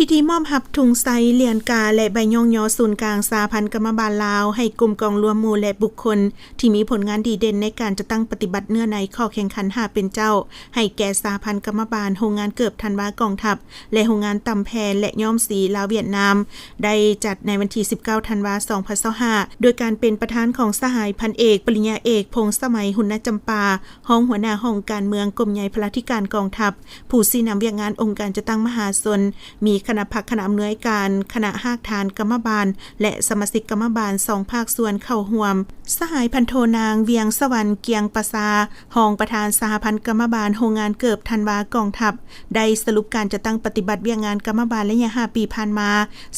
พิธีมอบหับถุงไซเหรียญกาและใบย่องยอศูนย์กลางสาพันธ์กรรมบาลลาวให้กลุ่มกองรวมหมู่และบุคคลที่มีผลงานดีเด่นในการจะตั้งปฏิบัติเนื้อในข้อแข่งขันหาเป็นเจ้าให้แก่สาพันธ์กรรมบาลโรงงานเกือบธันวากองทัพและโรงงานตำแพและย้อมสีลาวเวียดนามได้จัดในวันที่19ธันวาคม2025โดยการเป็นประธานของสหายพันเอกปริญญาเอกพงษ์สมัยหุนจำปาห้องหัวหน้าห้องการเมืองกรมใหญ่พลธิการกองทัพผู้ชี้นำเวียกงานองค์การจะตั้งมหาชนมีคณะพักคณะอำนวยการคณะหากฐานกรรมบาลและสมาชิกกรรมบาล2ภาคส่วนเข้าร่วมสหายพันโทนางเวียงสวรรค์เกียงประสารองประธานสหพันธ์กรรมบาลโรงงานเกือบธันวากองทัพได้สรุปการจะตั้งปฏิบัติเวียกงานกรรมบาลระยะ5ปีผ่านมา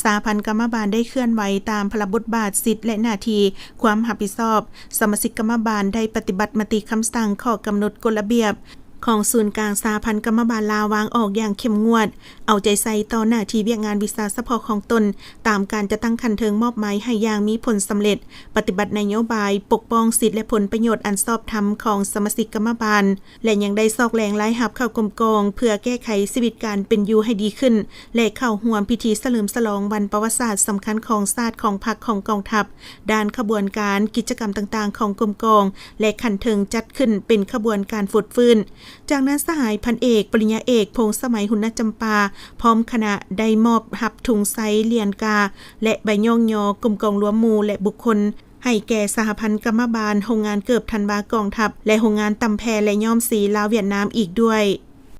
สหพันธ์กรรมบาลได้เคลื่อนไหวตามพระบทบาทสิทธิและหน้าที่ความรับผิดชอบสมาชิกกรรมบาลได้ปฏิบัติมติคำสั่งข้อกำหนดกฎระเบียบของศูนย์กลางสหพันธ์กรรมบาลลาววางออกอย่างเข้มงวดเอาใจใส่ต่อหน้าที่เวียกงานวิสาสะพอของตนตามการจะตั้งคันเทิงมอบหมายให้อย่างมีผลสำเร็จปฏิบัตินโยบายปกป้องสิทธิและผลประโยชน์อันชอบธรรมของสมาชิกกรรมบาลและยังได้ซอกแรงรายรับเข้ากรมกองเพื่อแก้ไขชีวิตการเป็นอยู่ให้ดีขึ้นและเข้าร่วมพิธีเฉลิมฉลองวันประวัติศาสตร์สำคัญของชาติของพรรคของกองทัพด้านขบวนการกิจกรรมต่างๆของกรมกองและคันเทิงจัดขึ้นเป็นขบวนการฟุดฟื้นจากนั้นสหายพันเอกปริญญาเอกพงษ์สมัยหุนจำปาพร้อมคณะได้มอบหับถุงไซเหรียญกาและใบย่องยอกลุ่มกองรวมหมู่และบุคคลให้แก่สหพันธ์กรรมบาลโรงงานเกือบธันวากองทัพและโรงงานตำแพและย้อมสีลาวเวียดนามอีกด้วย